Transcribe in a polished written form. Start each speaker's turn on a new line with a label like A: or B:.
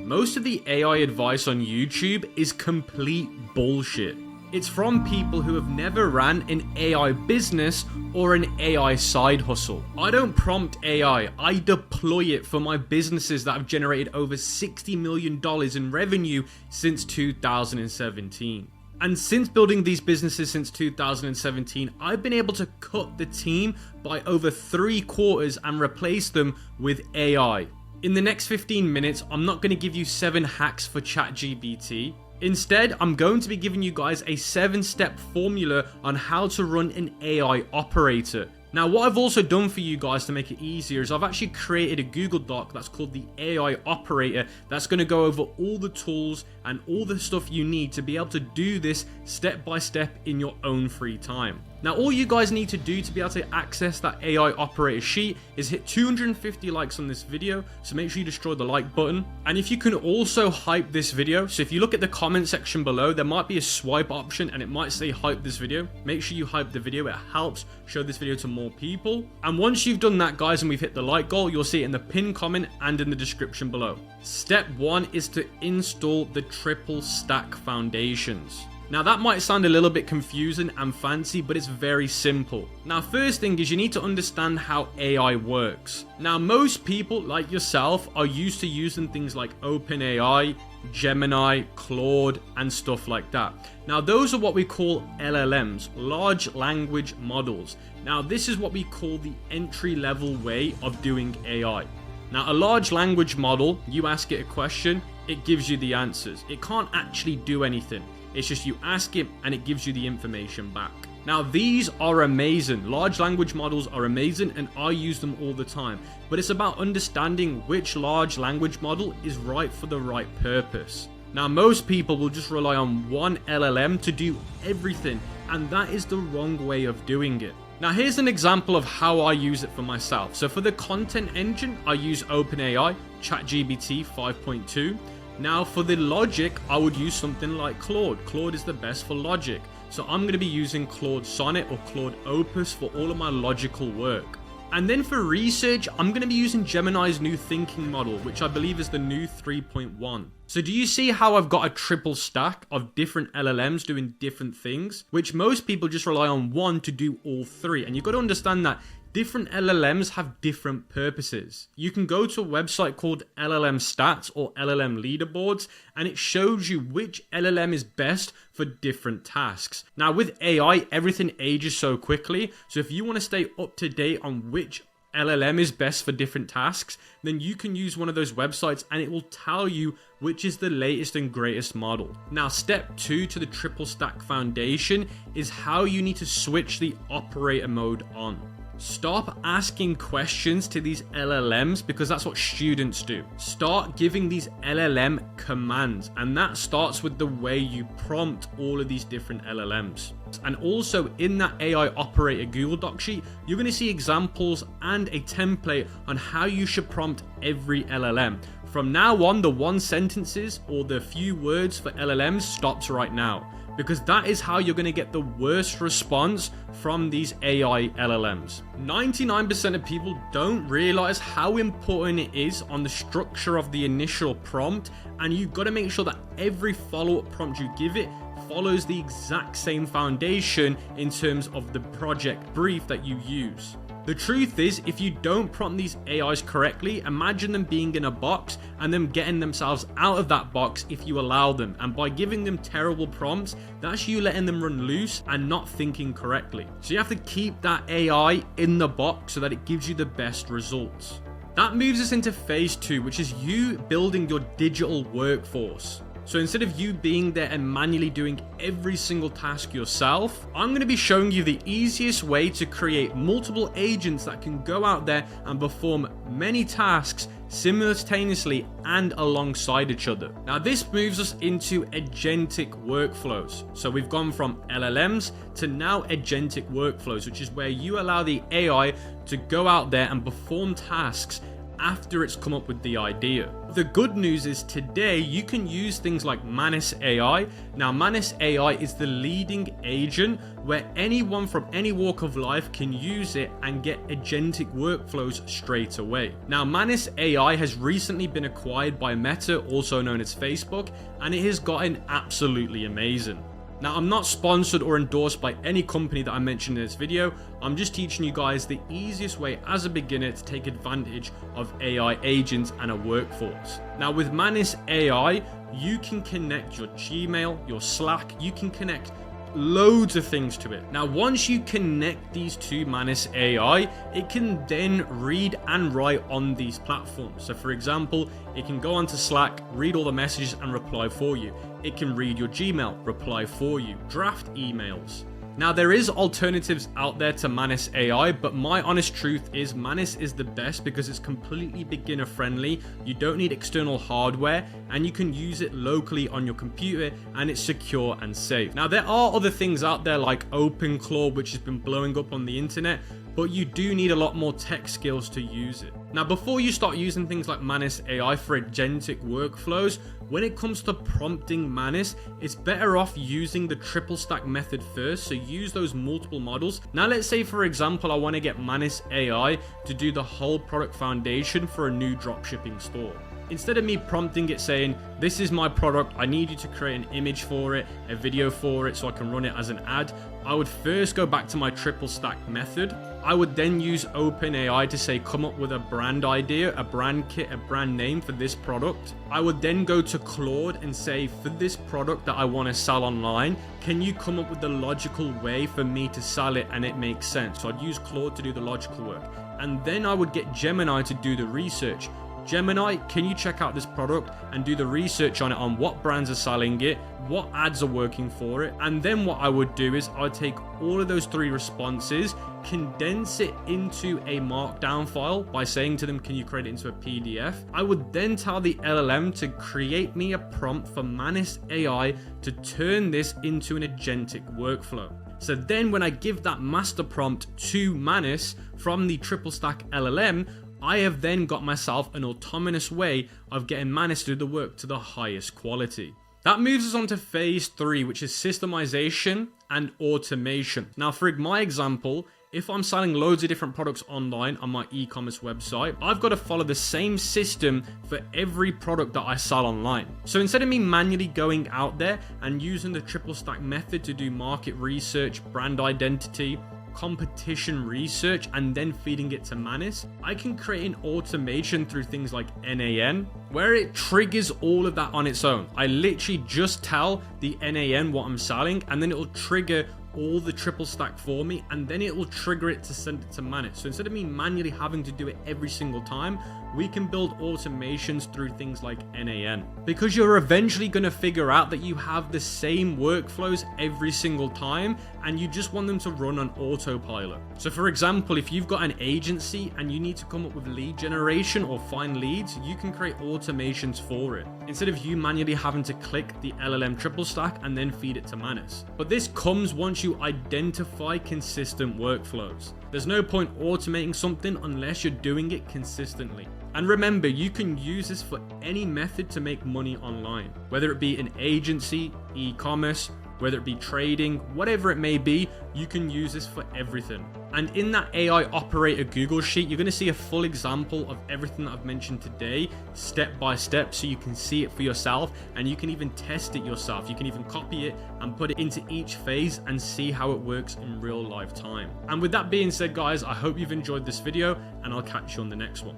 A: most of the AI advice on YouTube is complete bullshit. It's from people who have never ran an AI business or an AI side hustle. I don't prompt AI, I deploy it for my businesses that have generated over $60 million in revenue since 2017. And since building these businesses since 2017, I've been able to cut the team by over 3/4 and replace them with AI. In the next 15 minutes, I'm not going to give you 7 hacks for ChatGPT. Instead, I'm going to be giving you guys a 7-step formula on how to run an AI operator. Now, what I've also done for you guys to make it easier is I've actually created a Google Doc that's called the AI operator that's going to go over all the tools and all the stuff you need to be able to do this step by step in your own free time. Now, all you guys need to do to be able to access that AI operator sheet is hit 250 likes on this video, so make sure you destroy the like button. And if you can also hype this video, so if you look at the comment section below, there might be a swipe option and it might say hype this video. Make sure you hype the video, it helps show this video to more people. And once you've done that, guys, and we've hit the like goal, you'll see it in the pinned comment and in the description below. Step 1 is to install the triple stack foundations. Now, that might sound a little bit confusing and fancy, but it's very simple. Now, first thing is you need to understand how AI works. Now, most people like yourself are used to using things like OpenAI, Gemini, Claude, and stuff like that. Now, those are what we call LLMs, large language models. Now, this is what we call the entry-level way of doing AI. Now, a large language model, you ask it a question, it gives you the answers. It can't actually do anything. It's just you ask it and it gives you the information back. Now, these are amazing. Large language models are amazing and I use them all the time. But it's about understanding which large language model is right for the right purpose. Now, most people will just rely on one LLM to do everything, and that is the wrong way of doing it. Now, here's an example of how I use it for myself. So for the content engine, I use OpenAI, ChatGPT 5.2. Now, for the logic, I would use something like Claude. Claude is the best for logic. So I'm going to be using Claude Sonnet or Claude Opus for all of my logical work. And then for research, I'm going to be using Gemini's new thinking model, which I believe is the new 3.1. So do you see how I've got a triple stack of different LLMs doing different things, which most people just rely on one to do all three? And you've got to understand that different LLMs have different purposes. You can go to a website called LLM Stats or LLM Leaderboards, and it shows you which LLM is best for different tasks. Now, with AI, everything ages so quickly. So if you want to stay up to date on which LLM is best for different tasks, then you can use one of those websites and it will tell you which is the latest and greatest model. Now, step 2 to the triple stack foundation is how you need to switch the operator mode on. Stop asking questions to these LLMs because that's what students do. Start giving these LLM commands, and that starts with the way you prompt all of these different LLMs. And also in that AI operator Google Doc sheet, you're going to see examples and a template on how you should prompt every LLM. From now on, the one sentences or the few words for LLMs stops right now, because that is how you're going to get the worst response from these AI LLMs. 99% of people don't realize how important it is on the structure of the initial prompt, and you've got to make sure that every follow-up prompt you give it follows the exact same foundation in terms of the project brief that you use. The truth is, if you don't prompt these AIs correctly, imagine them being in a box and them getting themselves out of that box if you allow them. And by giving them terrible prompts, that's you letting them run loose and not thinking correctly. So you have to keep that AI in the box so that it gives you the best results. That moves us into phase 2, which is you building your digital workforce. So instead of you being there and manually doing every single task yourself, I'm going to be showing you the easiest way to create multiple agents that can go out there and perform many tasks simultaneously and alongside each other. Now, this moves us into agentic workflows. So we've gone from LLMs to now agentic workflows, which is where you allow the AI to go out there and perform tasks after it's come up with the idea. The good news is today you can use things like Manis AI. Now Manis AI is the leading agent where anyone from any walk of life can use it and get agentic workflows straight away. Now Manis AI has recently been acquired by Meta, also known as Facebook, and it has gotten absolutely amazing. Now, I'm not sponsored or endorsed by any company that I mentioned in this video. I'm just teaching you guys the easiest way as a beginner to take advantage of AI agents and a workforce. Now, with Manis AI, you can connect your Gmail, your Slack, you can connect loads of things to it. Now, once you connect these to Manis AI, it can then read and write on these platforms. So for example, it can go onto Slack, read all the messages and reply for you. It can read your Gmail, reply for you, draft emails. Now, there is alternatives out there to Manis AI, but my honest truth is Manis is the best because it's completely beginner friendly. You don't need external hardware and you can use it locally on your computer and it's secure and safe. Now, there are other things out there like OpenClaw, which has been blowing up on the internet, but you do need a lot more tech skills to use it. Now, before you start using things like Manis AI for agentic workflows, when it comes to prompting Manis, it's better off using the triple stack method first. So use those multiple models. Now, let's say, for example, I want to get Manis AI to do the whole product foundation for a new dropshipping store. Instead of me prompting it saying, this is my product, I need you to create an image for it, a video for it so I can run it as an ad, I would first go back to my triple stack method. I would then use OpenAI to say, come up with a brand idea, a brand kit, a brand name for this product. I would then go to Claude and say, for this product that I want to sell online, can you come up with the logical way for me to sell it and it makes sense? So I'd use Claude to do the logical work. And then I would get Gemini to do the research. Gemini, can you check out this product and do the research on it, on what brands are selling it, what ads are working for it? And then what I would do is I would take all of those three responses, condense it into a markdown file by saying to them, can you create it into a PDF? I would then tell the LLM to create me a prompt for Manis AI to turn this into an agentic workflow. So then when I give that master prompt to Manis from the triple stack LLM, I have then got myself an autonomous way of getting Manis to do the work to the highest quality. That moves us on to phase 3, which is systemization and automation. Now, for my example, if I'm selling loads of different products online on my e-commerce website, I've got to follow the same system for every product that I sell online. So instead of me manually going out there and using the triple stack method to do market research, brand identity, competition research, and then feeding it to Manis, I can create an automation through things like NAN, where it triggers all of that on its own. I literally just tell the NAN what I'm selling, and then it will trigger all the triple stack for me, and then it will trigger it to send it to Manis. So instead of me manually having to do it every single time, we can build automations through things like NAN. Because you're eventually going to figure out that you have the same workflows every single time and you just want them to run on autopilot. So for example, if you've got an agency and you need to come up with lead generation or find leads, you can create automations for it, instead of you manually having to click the LLM triple stack and then feed it to Manis. But this comes once you identify consistent workflows. There's no point automating something unless you're doing it consistently. And remember, you can use this for any method to make money online, whether it be an agency, e-commerce, whether it be trading, whatever it may be, you can use this for everything. And in that AI operator Google sheet, you're going to see a full example of everything that I've mentioned today, step by step, so you can see it for yourself and you can even test it yourself. You can even copy it and put it into each phase and see how it works in real life time. And with that being said, guys, I hope you've enjoyed this video and I'll catch you on the next one.